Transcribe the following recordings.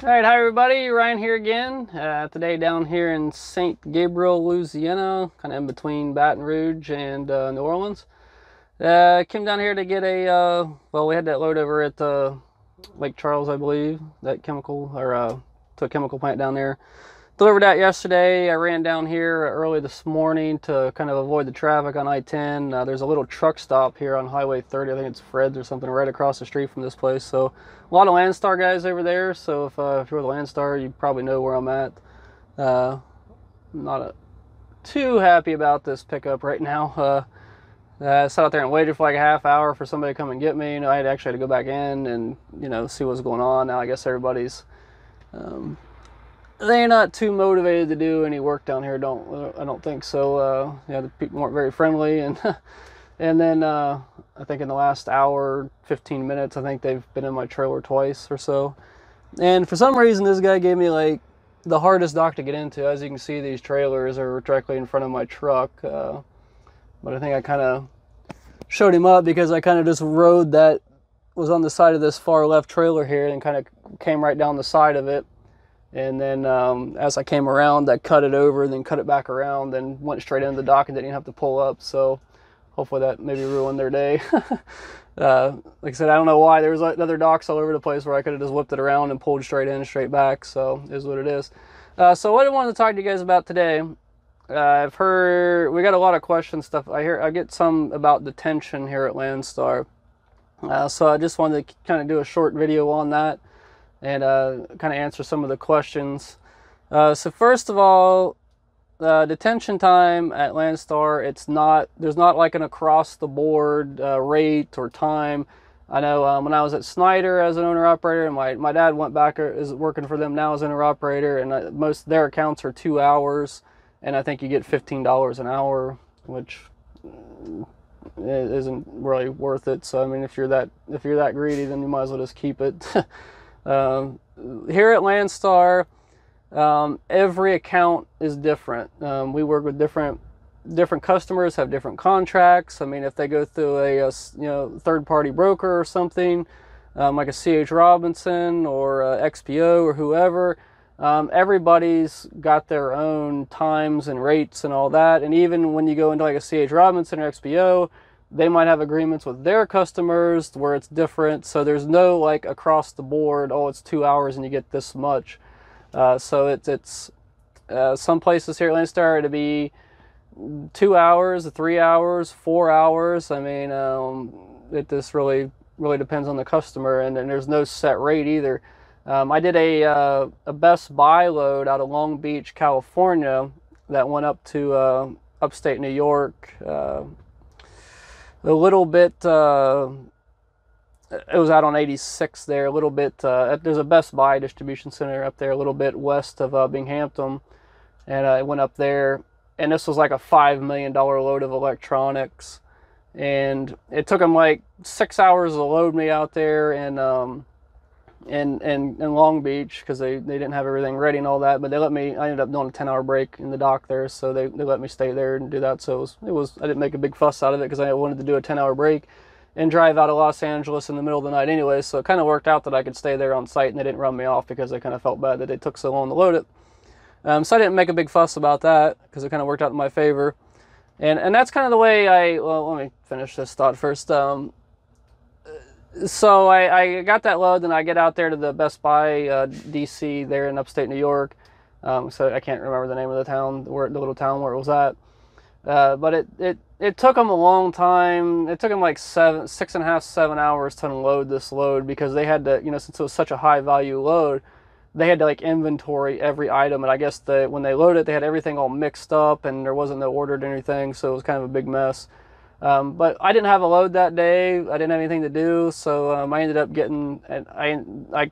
All right, hi everybody, Ryan here again. Today down here in St. Gabriel, Louisiana, kind of in between Baton Rouge and New Orleans. Came down here to get well, we had that load over at Lake Charles, I believe, that chemical, or to a chemical plant down there. Delivered that yesterday. I ran down here early this morning to kind of avoid the traffic on I-10. There's a little truck stop here on Highway 30. I think it's Fred's or something right across the street from this place. So a lot of Landstar guys over there. So if you're with Landstar, you probably know where I'm at. Not too happy about this pickup right now. I sat out there and waited for like a half hour for somebody to come and get me. I had actually had to go back in and see what's going on. Now I guess everybody's they're not too motivated to do any work down here. I don't think so. The people weren't very friendly, and and then I think in the last hour, 15 minutes, I think they've been in my trailer twice or so. And for some reason, this guy gave me like the hardest dock to get into. As you can see, these trailers are directly in front of my truck. But I think I kind of showed him up because I kind of just rode that was on the side of this far left trailer here and kind of came right down the side of it. And then as I came around, I cut it over, then cut it back around, then went straight into the dock and didn't even have to pull up. So hopefully that maybe ruined their day. Like I said, I don't know why. There was like other docks all over the place where I could have just whipped it around and pulled straight in, straight back. So it is what it is. So what I wanted to talk to you guys about today, I've heard we got a lot of questions stuff. I get some about detention here at Landstar. So I just wanted to kind of do a short video on that and kind of answer some of the questions. So first of all, detention time at Landstar, there's not like an across the board rate or time. I know when I was at Snyder as an owner operator, and my dad went back, is working for them now as owner operator, and most of their accounts are 2 hours, and I think you get $15 an hour, which isn't really worth it. So I mean, if you're that greedy, then you might as well just keep it. Here at Landstar, every account is different. We work with different customers, have different contracts. I mean, if they go through a third-party broker or something, like a C.H. Robinson or XPO or whoever, everybody's got their own times and rates and all that. And even when you go into like a C.H. Robinson or XPO, they might have agreements with their customers where it's different. So there's no like across the board, oh, it's 2 hours and you get this much. So it's some places here at Landstar to be 2 hours, 3 hours, 4 hours. I mean, it just really depends on the customer, and there's no set rate either. I did a Best Buy load out of Long Beach, California, that went up to upstate New York. A little bit, it was out on 86 there, a little bit, there's a Best Buy distribution center up there a little bit west of Binghamton, and I went up there, and this was like a $5 million load of electronics, and it took them like 6 hours to load me out there in Long Beach, because they didn't have everything ready and all that, but I ended up doing a 10-hour break in the dock there, so they let me stay there and do that. So I didn't make a big fuss out of it because I wanted to do a 10-hour break and drive out of Los Angeles in the middle of the night anyway, so it kind of worked out that I could stay there on site and they didn't run me off because I kind of felt bad that it took so long to load it. So I didn't make a big fuss about that because it kind of worked out in my favor. And that's kind of the way well, let me finish this thought first. So I got that load, and I get out there to the Best Buy DC there in upstate New York. So I can't remember the name of the town, the little town where it was at. But it took them a long time. It took them like 6.5, 7 hours to unload this load, because they had to, since it was such a high value load, they had to like inventory every item. And I guess when they loaded it, they had everything all mixed up, and there wasn't no ordered anything, so it was kind of a big mess. But I didn't have a load that day. I didn't have anything to do, so I ended up getting, it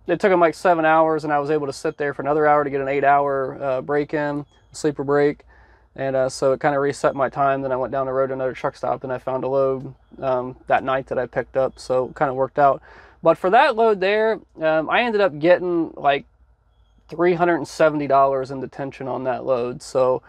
took them like 7 hours, and I was able to sit there for another hour to get an 8-hour break-in, sleeper break, and so it kind of reset my time. Then I went down the road to another truck stop, and I found a load that night that I picked up, so it kind of worked out. But for that load there, I ended up getting like $370 in detention on that load, so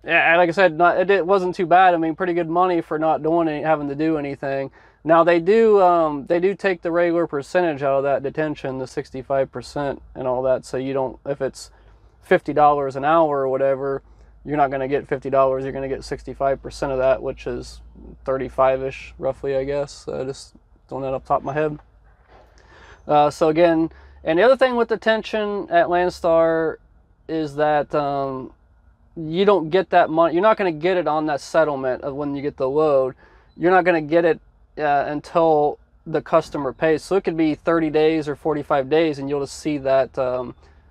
yeah, like I said, it wasn't too bad. I mean, pretty good money for not doing having to do anything. Now they do take the regular percentage out of that detention, the 65% and all that. So you don't, if it's $50 an hour or whatever, you're not going to get $50. You're going to get 65% of that, which is 35-ish roughly, I guess. Just throwing that up top of my head. So again, and the other thing with detention at Landstar is that you don't get that money. You're not going to get it on that settlement of when you get the load. You're not going to get it until the customer pays. So it could be 30 days or 45 days, and you'll just see that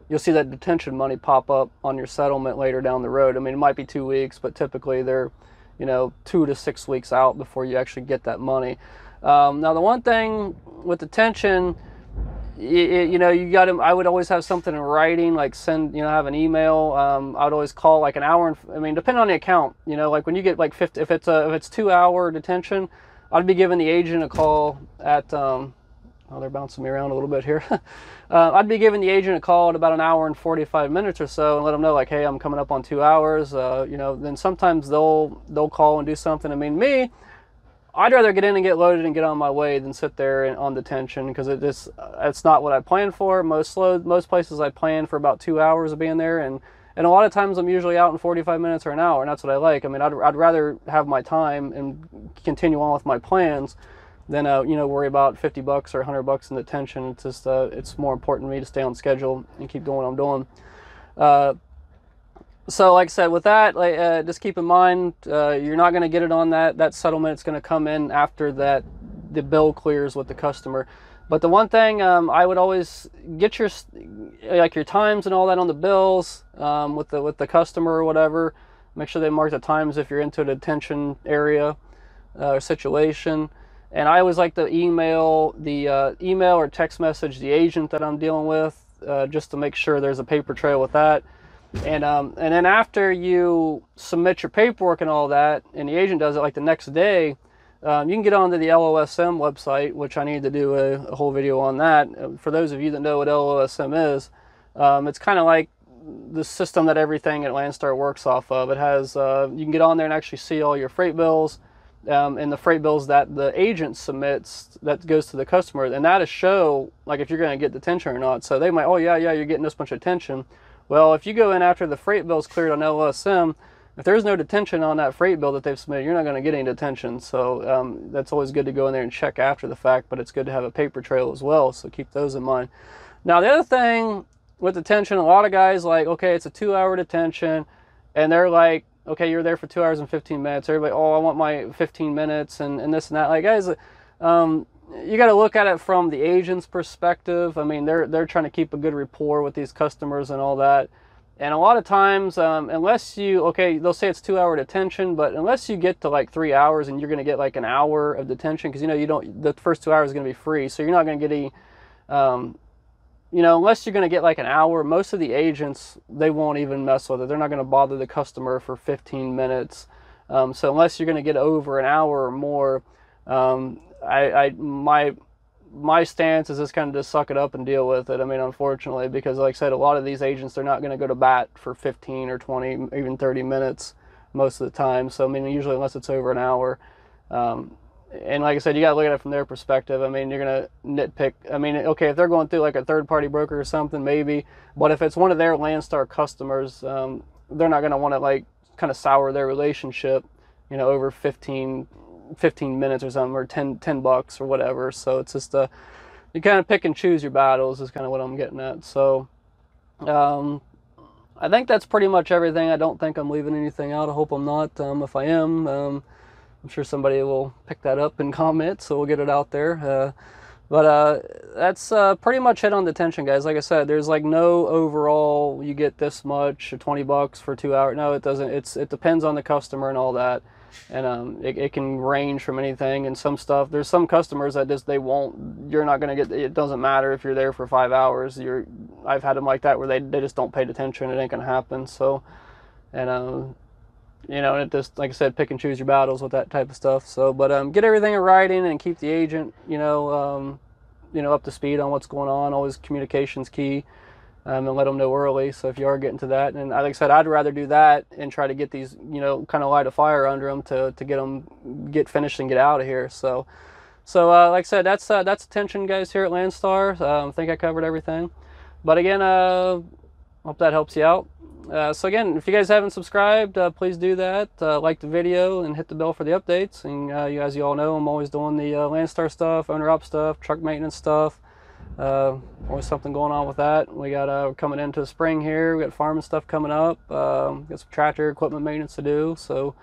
detention money pop up on your settlement later down the road. I mean, it might be 2 weeks, but typically they're 2 to 6 weeks out before you actually get that money. Now the one thing with detention, you got to, I would always have something in writing, like send, have an email. I would always call like an hour, I mean, depending on the account, like when you get like 50, if it's 2-hour detention, I'd be giving the agent a call at, oh, they're bouncing me around a little bit here. I'd be giving the agent a call at about an hour and 45 minutes or so and let them know like, hey, I'm coming up on 2 hours. Then sometimes they'll call and do something. I mean, I'd rather get in and get loaded and get on my way than sit there on detention, because it's not what I planned for. Most places I plan for about 2 hours of being there, and a lot of times I'm usually out in 45 minutes or an hour, and that's what I like. I mean, I'd rather have my time and continue on with my plans than worry about $50 or $100 in detention. It's just it's more important to me to stay on schedule and keep doing what I'm doing. So like I said, with that, just keep in mind, you're not going to get it on that settlement. It's going to come in after the bill clears with the customer. But the one thing, I would always get your times and all that on the bills with the customer or whatever. Make sure they mark the times if you're into a detention area or situation. And I always like to email or text message the agent that I'm dealing with, just to make sure there's a paper trail with that. And then after you submit your paperwork and all that, and the agent does it like the next day, you can get onto the LOSM website, which I need to do a whole video on that. For those of you that know what LOSM is, it's kind of like the system that everything at Landstar works off of. It has, you can get on there and actually see all your freight bills, and the freight bills that the agent submits that goes to the customer, and that'll show like if you're going to get detention or not. So they might, oh yeah, you're getting this much detention. Well, if you go in after the freight bill's cleared on LOSM, if there's no detention on that freight bill that they've submitted, you're not going to get any detention. So that's always good to go in there and check after the fact, but it's good to have a paper trail as well, so keep those in mind. Now, the other thing with detention, a lot of guys like, okay, it's a 2-hour detention, and they're like, okay, you're there for 2 hours and 15 minutes. Everybody, oh, I want my 15 minutes and this and that. Like, guys, you got to look at it from the agent's perspective. I mean, they're trying to keep a good rapport with these customers and all that. And a lot of times, unless they'll say it's 2-hour detention, but unless you get to like 3 hours and you're going to get like an hour of detention, because the first 2 hours is going to be free, so you're not going to get any, unless you're going to get like an hour, most of the agents, they won't even mess with it. They're not going to bother the customer for 15 minutes. So unless you're going to get over an hour or more, my stance is just kind of just suck it up and deal with it. I mean, unfortunately, because like I said, a lot of these agents, they're not going to go to bat for 15 or 20, even 30 minutes most of the time. So, I mean, usually unless it's over an hour. And like I said, you got to look at it from their perspective. I mean, you're going to nitpick. I mean, okay, if they're going through like a third-party broker or something, maybe. But if it's one of their Landstar customers, they're not going to want to like kind of sour their relationship, over 15 minutes or something, or $10 or whatever. So it's just you kind of pick and choose your battles is kind of what I'm getting at. So I think that's pretty much everything. I don't think I'm leaving anything out. I hope I'm not. If I am, I'm sure somebody will pick that up and comment, so we'll get it out there. But that's pretty much it on detention, guys. Like I said, there's like no overall you get this much or $20 for 2 hours. No, it doesn't. It depends on the customer and all that. And it can range from anything, and some stuff, there's some customers that just you're not going to get, it doesn't matter if you're there for 5 hours. I've had them like that where they just don't pay attention. It ain't going to happen. So, and it just, like I said, pick and choose your battles with that type of stuff. So, but get everything in writing and keep the agent, up to speed on what's going on. Always communication's key. And let them know early. So if you are getting to that, and like I said, I'd rather do that and try to get these, kind of light a fire under them to get finished and get out of here. So So like I said, that's attention, guys, here at Landstar. I think I covered everything. But again, hope that helps you out. So again, if you guys haven't subscribed, please do that. Like the video and hit the bell for the updates. And as you all know, I'm always doing the Landstar stuff, owner-op stuff, truck maintenance stuff. Always something going on with that. We got we're coming into the spring here. We got farming stuff coming up. Got some tractor equipment maintenance to do. So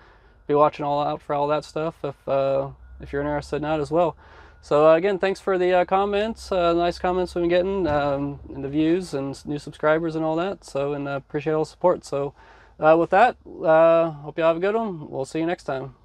be watching all out for all that stuff if you're interested in that as well. So again, thanks for the comments, nice comments we've been getting, and the views and new subscribers and all that. So, and appreciate all the support. So with that, hope you all have a good one. We'll see you next time.